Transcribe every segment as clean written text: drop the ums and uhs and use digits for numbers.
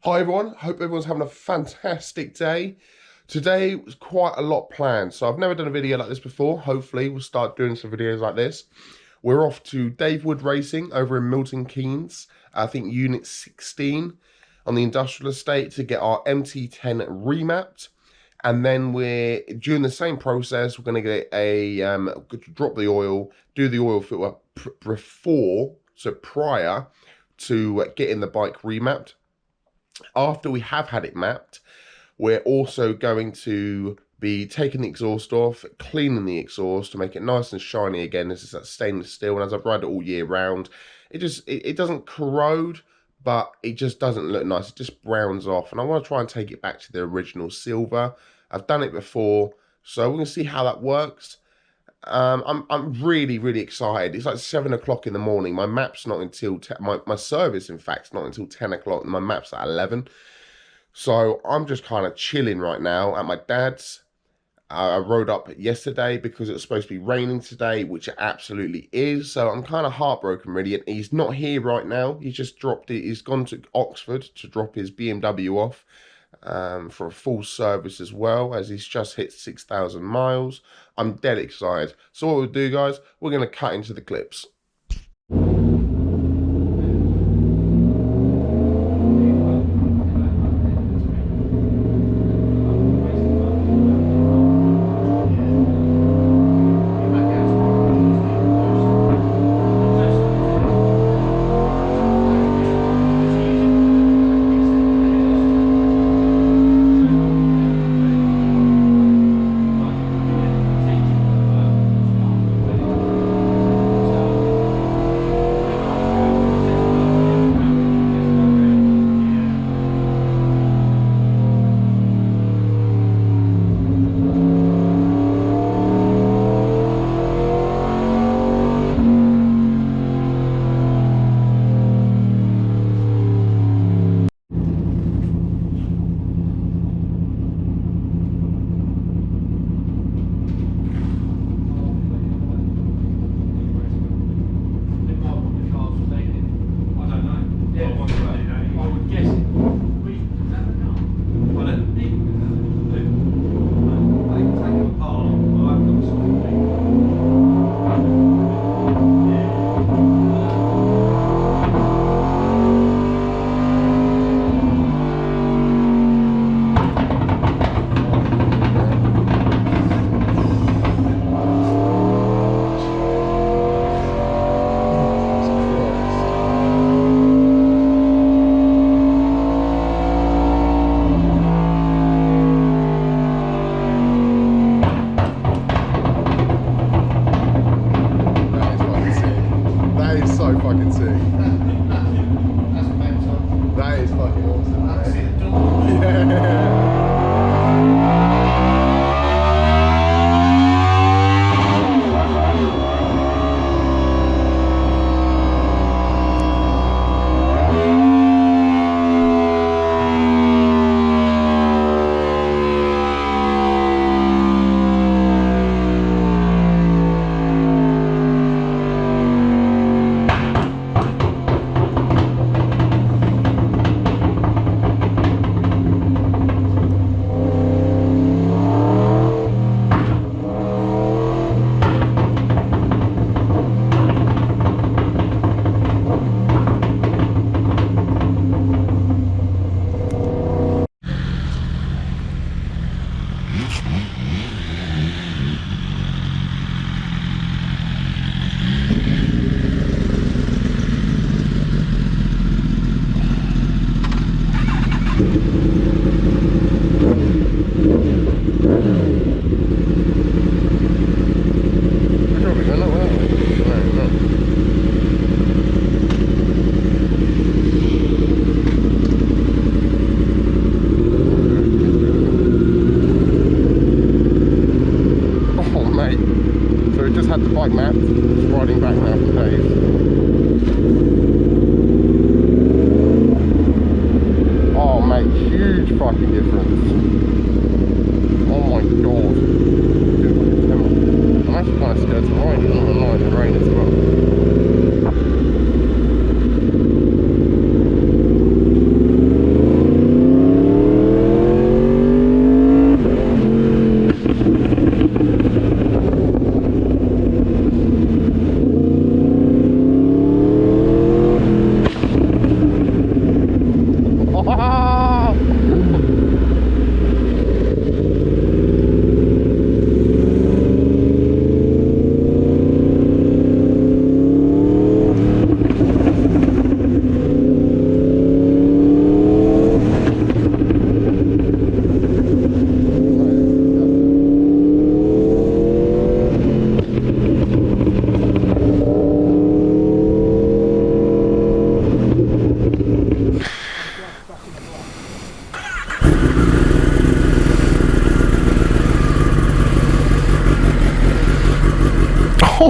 Hi everyone, hope everyone's having a fantastic day. Today was quite a lot planned, so I've never done a video like this before. Hopefully we'll start doing some videos like this. We're off to Dave Wood Racing over in Milton Keynes, I think Unit 16 on the industrial estate to get our MT-10 remapped. And then we're during the same process, we're going to get a drop the oil, do the oil filter prior to getting the bike remapped. After we have had it mapped, we're also going to be taking the exhaust off, cleaning the exhaust to make it nice and shiny again. This is that stainless steel, and as I've ride it all year round, it doesn't corrode, but it just doesn't look nice. It just browns off, and I want to try and take it back to the original silver. I've done it before, so we're going to see how that works. I'm really excited. It's like 7 o'clock in the morning. My map's not until my service, in fact, is not until 10 o'clock, and my map's at 11. So I'm just kind of chilling right now at my dad's. I rode up yesterday because it was supposed to be raining today, which it absolutely is. So I'm kind of heartbroken, really. And he's not here right now. He's just dropped it. He's gone to Oxford to drop his BMW off. For a full service as well, as he's just hit 6,000 miles. I'm dead excited. So what we'll do, guys, we're going to cut into the clips.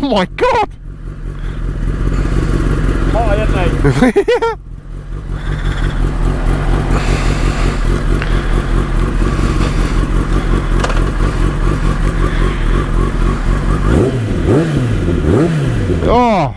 my god! High, isn't he? Oh!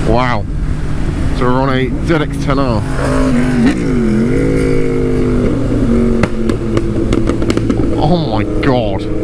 Wow. So we're on a ZX-10R. Oh my god.